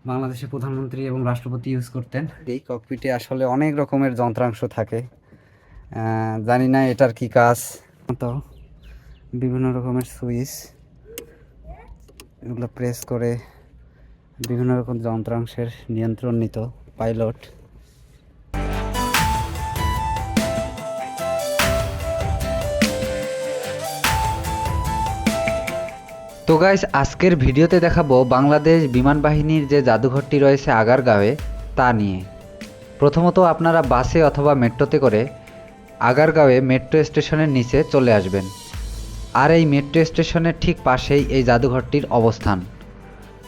বাংলাদেশের প্রধানমন্ত্রী এবং রাষ্ট্রপতি ইউজ করতেন। এই ককপিটে আসলে অনেক রকমের যন্ত্রাংশ থাকে, জানি না এটার কি কাজ। তো বিভিন্ন রকমের সুইচ, এগুলো প্রেস করে বিভিন্ন রকম যন্ত্রাংশের নিয়ন্ত্রণ নিত পাইলট। তো গাইস, আজকের ভিডিওতে দেখাবো বাংলাদেশ বিমান বাহিনীর যে জাদুঘরটি রয়েছে আগারগাঁওয়ে তা নিয়ে। প্রথমত আপনারা বাসে অথবা মেট্রোতে করে আগারগাঁওয়ে মেট্রো স্টেশনের নিচে চলে আসবেন, আর এই মেট্রো স্টেশনের ঠিক পাশেই এই জাদুঘরটির অবস্থান।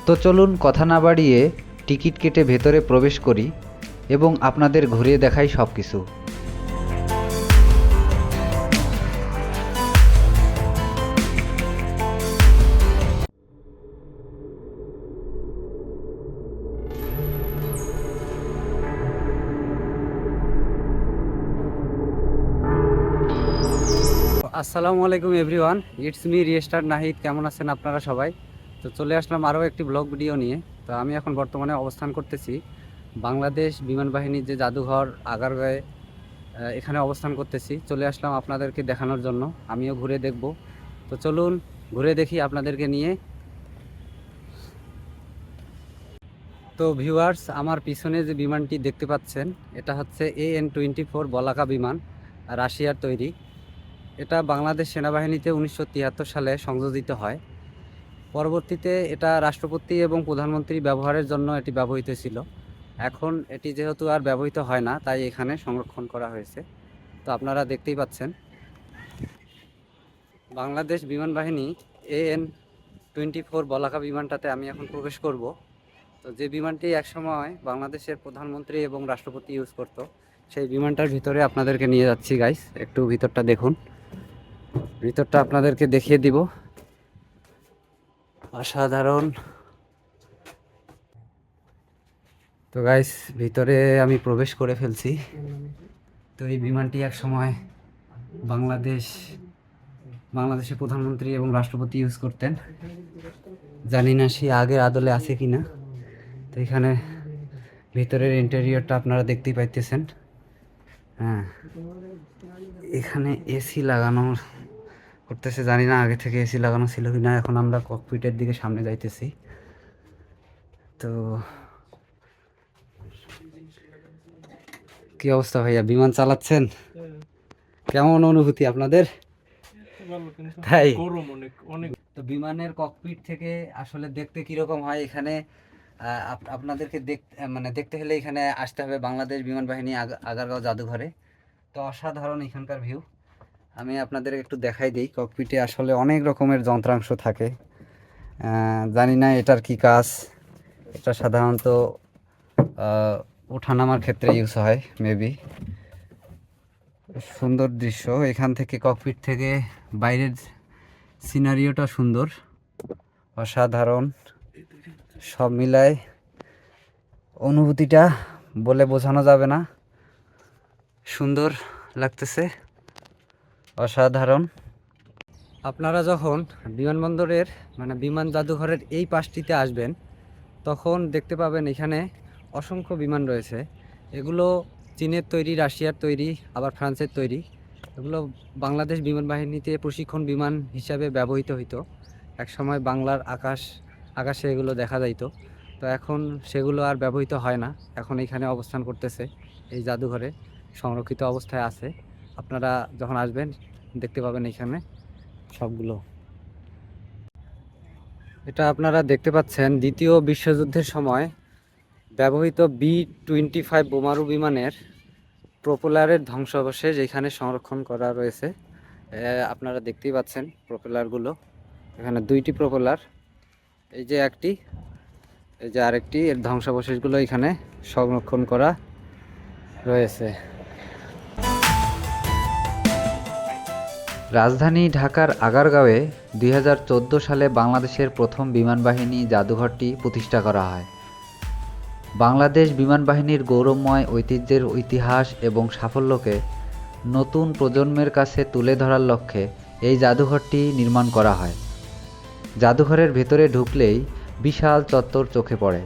তো চলুন কথা না বাড়িয়ে টিকিট কেটে ভেতরে প্রবেশ করি এবং আপনাদের ঘুরিয়ে দেখাই সব কিছু। আসসালামু আলাইকুম everyone, it's me restart Nahid. কেমন আছেন আপনারা সবাই? তো চলে আসলাম আরও একটি ব্লগ ভিডিও নিয়ে। তো আমি এখন বর্তমানে অবস্থান করতেছি বাংলাদেশ বিমান বাহিনীর যে জাদুঘর আগারগাঁওয়ে, এখানে অবস্থান করতেছি। চলে আসলাম আপনাদেরকে দেখানোর জন্য, আমিও ঘুরে দেখব। তো চলুন ঘুরে দেখি আপনাদেরকে নিয়ে। তো ভিউয়ার্স, আমার পিছনে যে বিমানটি দেখতে পাচ্ছেন এটা হচ্ছে AN-24 বলাকা বিমান, রাশিয়ার তৈরি। এটা বাংলাদেশ সেনাবাহিনীতে 1973 সালে সংযোজিত হয়। পরবর্তীতে এটা রাষ্ট্রপতি এবং প্রধানমন্ত্রী ব্যবহারের জন্য এটি ব্যবহৃত ছিল। এখন এটি যেহেতু আর ব্যবহৃত হয় না, তাই এখানে সংরক্ষণ করা হয়েছে। তো আপনারা দেখতেই পাচ্ছেন বাংলাদেশ বিমান বাহিনী AN-24 বলাকা বিমানটাতে আমি এখন প্রবেশ করব। তো যে বিমানটি একসময় বাংলাদেশের প্রধানমন্ত্রী এবং রাষ্ট্রপতি ইউজ করত, সেই বিমানটার ভিতরে আপনাদেরকে নিয়ে যাচ্ছি গাইস। একটু ভিতরটা দেখুন, ভিতরটা আপনাদেরকে দেখিয়ে দিব। অসাধারণ। তো গাইস, ভিতরে আমি প্রবেশ করে ফেলছি। তো এই বিমানটি এক সময় বাংলাদেশের প্রধানমন্ত্রী এবং রাষ্ট্রপতি ইউজ করতেন, জানি না সে আগের আদলে আছে কিনা। তো এখানে ভিতরের ইন্টেরিয়রটা আপনারা দেখতেই পাইতেছেন। হ্যাঁ, এখানে এসি লাগানো করতেছে, জানি না আগে থেকে এসি লাগানো ছিল কিনা। এখন আমরা ককপিটের দিকে সামনে যাইতেছি। তো কি অবস্থা ভাইয়া, বিমান চালাচ্ছেন? কেমন অনুভূতি আপনাদের? তাই? তো বিমানের ককপিট থেকে আসলে দেখতে কিরকম হয় এখানে আপনাদেরকে দেখতে হলে এখানে আসতে হবে বাংলাদেশ বিমান বাহিনী আগারগাঁও জাদুঘরে। তো অসাধারণ এখানকার ভিউ। আমি আপনাদের একটু দেখাই দিই। ককপিটে আসলে অনেক রকমের যন্ত্রাংশ থাকে, জানি না এটার কি কাজ। এটা সাধারণত ওঠানামার ক্ষেত্রে ইউজ হয় মেবি। সুন্দর দৃশ্য এখান থেকে, ককপিট থেকে বাইরের সিনারিওটা সুন্দর, অসাধারণ। সব মিলায় অনুভূতিটা বলে বোঝানো যাবে না, সুন্দর লাগতেছে, অসাধারণ। আপনারা যখন বিমানবন্দরের বিমান জাদুঘরের এই পাশটিতে আসবেন, তখন দেখতে পাবেন এখানে অসংখ্য বিমান রয়েছে। এগুলো চীনের তৈরি, রাশিয়ার তৈরি, আবার ফ্রান্সের তৈরি। এগুলো বাংলাদেশ বিমান বাহিনীতে প্রশিক্ষণ বিমান হিসাবে ব্যবহৃত হতো। একসময় বাংলার আকাশে এগুলো দেখা যাইত। তো এখন সেগুলো আর ব্যবহৃত হয় না, এখন এখানে অবস্থান করতেছে এই জাদুঘরে, সংরক্ষিত অবস্থায় আছে। আপনারা যখন আসবেন দেখতে পাবেন এখানে সবগুলো। এটা আপনারা দেখতে পাচ্ছেন দ্বিতীয় বিশ্বযুদ্ধের সময় ব্যবহৃত B-25 বোমারু বিমানের প্রোপেলারের ধ্বংসাবশেষ এখানে সংরক্ষণ করা রয়েছে। আপনারা দেখতেই পাচ্ছেন প্রোপেলারগুলো। এখানে দুইটি প্রোপেলার, এই যে একটি, এই যে আরেকটি, এর ধ্বংসাবশেষগুলো এখানে সংরক্ষণ করা রয়েছে। রাজধানী ঢাকার আগারগাঁওয়ে 2014 সালে বাংলাদেশের প্রথম বিমান বাহিনী জাদুঘরটি প্রতিষ্ঠা করা হয়। বাংলাদেশ বিমান বাহিনীর গৌরবময় ঐতিহ্যের ইতিহাস এবং সাফল্যকে নতুন প্রজন্মের কাছে তুলে ধরার লক্ষ্যে এই জাদুঘরটি নির্মাণ করা হয়। জাদুঘরের ভেতরে ঢুকলেই বিশাল চত্বর চোখে পড়ে,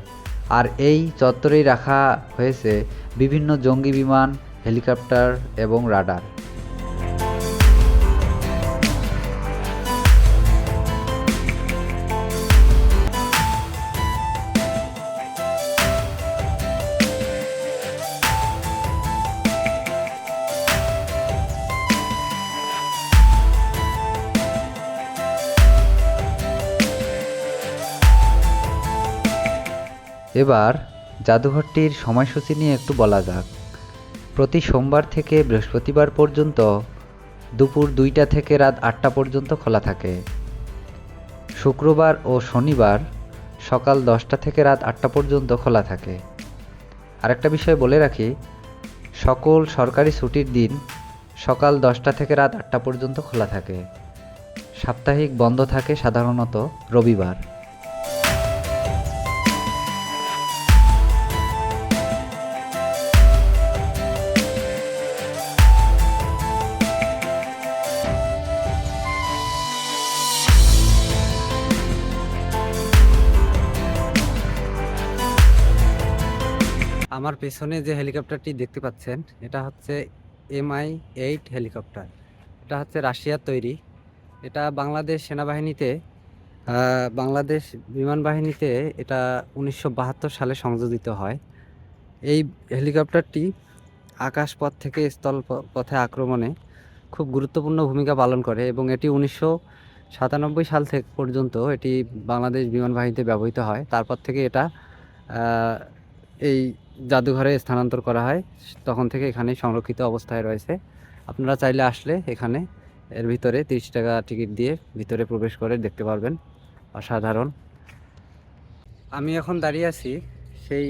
আর এই চত্বরেই রাখা হয়েছে বিভিন্ন জঙ্গি বিমান, হেলিকপ্টার এবং রাডার। এবার জাদুঘরটির সময়সূচি নিয়ে একটু বলা যাক। প্রতি সোমবার থেকে বৃহস্পতিবার পর্যন্ত দুপুর 2টা থেকে রাত 8টা পর্যন্ত খোলা থাকে। শুক্রবার ও শনিবার সকাল 10টা থেকে রাত 8টা পর্যন্ত খোলা থাকে। আরেকটা বিষয় বলে রাখি, সকল সরকারি ছুটির দিন সকাল 10টা থেকে রাত 8টা পর্যন্ত খোলা থাকে। সাপ্তাহিক বন্ধ থাকে সাধারণত রবিবার। আমার পেছনে যে হেলিকপ্টারটি দেখতে পাচ্ছেন, এটা হচ্ছে MI-8 হেলিকপ্টার। এটা হচ্ছে রাশিয়ার তৈরি। এটা বাংলাদেশ সেনাবাহিনীতে, বাংলাদেশ বিমান বাহিনীতে এটা 1972 সালে সংযোজিত হয়। এই হেলিকপ্টারটি আকাশপথ থেকে স্থল পথে আক্রমণে খুব গুরুত্বপূর্ণ ভূমিকা পালন করে এবং এটি 1997 সাল থেকে পর্যন্ত এটি বাংলাদেশ বিমান বাহিনীতে ব্যবহৃত হয়। তারপর থেকে এটা এই জাদুঘরে স্থানান্তর করা হয়। তখন থেকে এখানে সংরক্ষিত অবস্থায় রয়েছে। আপনারা চাইলে আসলে এখানে এর ভিতরে 30 টাকা টিকিট দিয়ে ভিতরে প্রবেশ করে দেখতে পারবেন। অসাধারণ। আমি এখন দাঁড়িয়ে আছি সেই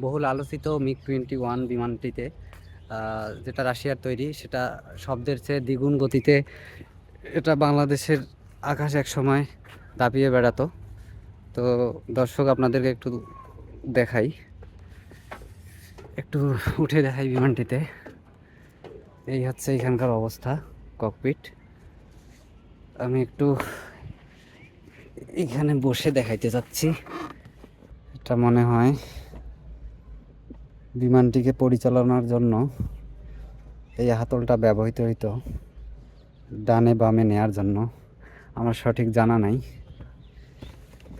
বহুল আলোচিত MiG-21 বিমানটিতে, যেটা রাশিয়ার তৈরি। সেটা শব্দের চেয়ে দ্বিগুণ গতিতে এটা বাংলাদেশের আকাশ এক সময় দাপিয়ে বেড়াতো। তো দর্শক, আপনাদেরকে একটু দেখাই, একটু উঠে দেখাই বিমানটিতে। এই হচ্ছে এখানকার অবস্থা, ককপিট। আমি একটু এখানে বসে দেখাইতে চাচ্ছি। এটা মনে হয় বিমানটিকে পরিচালনার জন্য এই হাতলটা ব্যবহৃত হইতো, ডানে বামে নেয়ার জন্য। আমার সঠিক জানা নাই।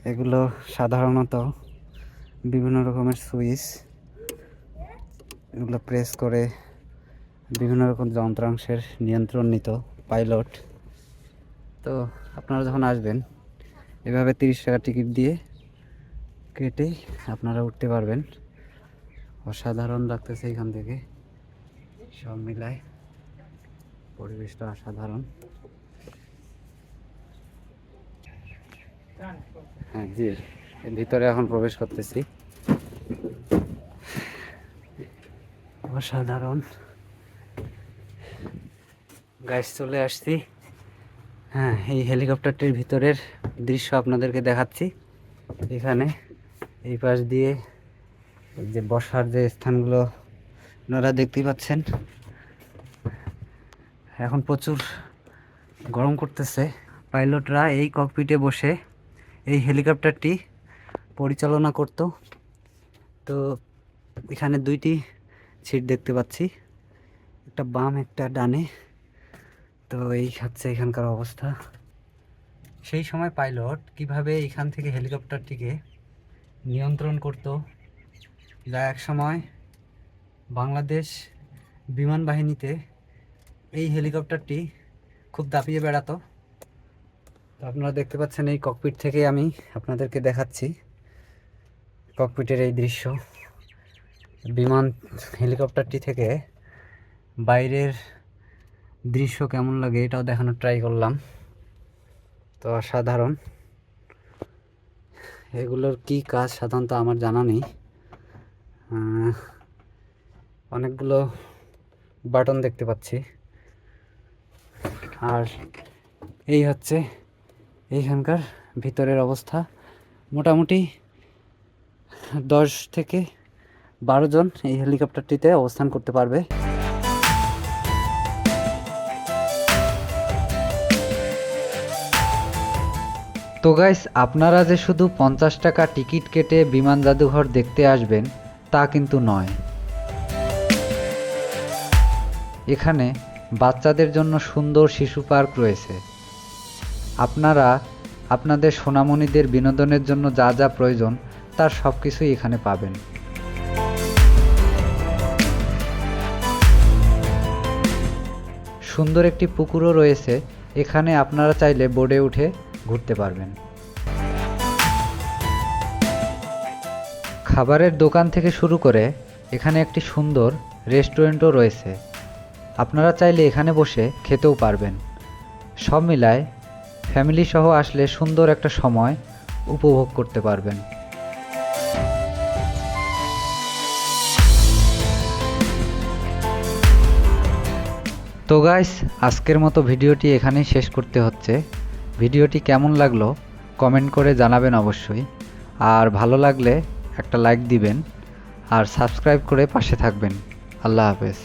এগুলো সাধারণত বিভিন্ন রকমের সুইচ, এগুলো প্রেস করে বিভিন্ন রকম যন্ত্রাংশের নিয়ন্ত্রণ নিত পাইলট। তো আপনারা যখন আসবেন, এভাবে 30 টাকা টিকিট দিয়ে কেটে আপনারা উঠতে পারবেন। অসাধারণ লাগতেছে এখান থেকে, সব মিলায় পরিবেশটা অসাধারণ। হ্যাঁ জি, এর ভিতরে এখন প্রবেশ করতেছি। অসাধারণ গাইস, চলে আসছি। হ্যাঁ, এই হেলিকপ্টারটির ভিতরের দৃশ্য আপনাদেরকে দেখাচ্ছি। এখানে এই পাশ দিয়ে যে বসার যে স্থানগুলো আপনারা দেখতেই পাচ্ছেন। এখন প্রচুর গরম করতেছে। পাইলটরা এই ককপিটে বসে এই হেলিকপ্টারটি পরিচালনা করত। তো এখানে 2টি সিট দেখতে পাচ্ছি, একটা বাম একটা ডানে। তো এই হচ্ছে এখানকার অবস্থা। সেই সময় পাইলট কিভাবে এখান থেকে হেলিকপ্টারটিকে নিয়ন্ত্রণ করত, যা এক সময় বাংলাদেশ বিমান বাহিনীতে এই হেলিকপ্টারটি খুব দাপিয়ে বেড়াতো। তো আপনারা দেখতে পাচ্ছেন, এই ককপিট থেকে আমি আপনাদেরকে দেখাচ্ছি ককপিটের এই দৃশ্য। বিমান হেলিকপ্টারটি থেকে বাইরের দৃশ্য কেমন লাগে এটাও দেখানোর ট্রাই করলাম। তো অসাধারণ। এগুলোর কি কাজ সাধারণত আমার জানা নেই। অনেকগুলো বাটন দেখতে পাচ্ছি। আর এই হচ্ছে এইখানকার ভিতরের অবস্থা। মোটামুটি 10 থেকে 12 জন এই হেলিকপ্টারটিতে অবস্থান করতে পারবে। তো গাইস, আপনারা যে শুধু 50 টাকা টিকিট কেটে বিমান জাদুঘর দেখতে আসবেন তা কিন্তু নয়। এখানে বাচ্চাদের জন্য সুন্দর শিশু পার্ক রয়েছে। আপনারা আপনাদের সোনামণিদের বিনোদনের জন্য যা যা প্রয়োজন তার সব কিছুই এখানে পাবেন। সুন্দর একটি পুকুরও রয়েছে, এখানে আপনারা চাইলে বোটে উঠে ঘুরতে পারবেন। খাবারের দোকান থেকে শুরু করে এখানে একটি সুন্দর রেস্টুরেন্টও রয়েছে, আপনারা চাইলে এখানে বসে খেতেও পারবেন। সব মিলায় ফ্যামিলি সহ আসলে সুন্দর একটা সময় উপভোগ করতে পারবেন। তো গাইস, আজকের মতো ভিডিওটি এখানেই শেষ করতে হচ্ছে। ভিডিওটি কেমন লাগলো কমেন্ট করে জানাবেন অবশ্যই, আর ভালো লাগলে একটা লাইক দিবেন আর সাবস্ক্রাইব করে পাশে থাকবেন। আল্লাহ হাফেজ।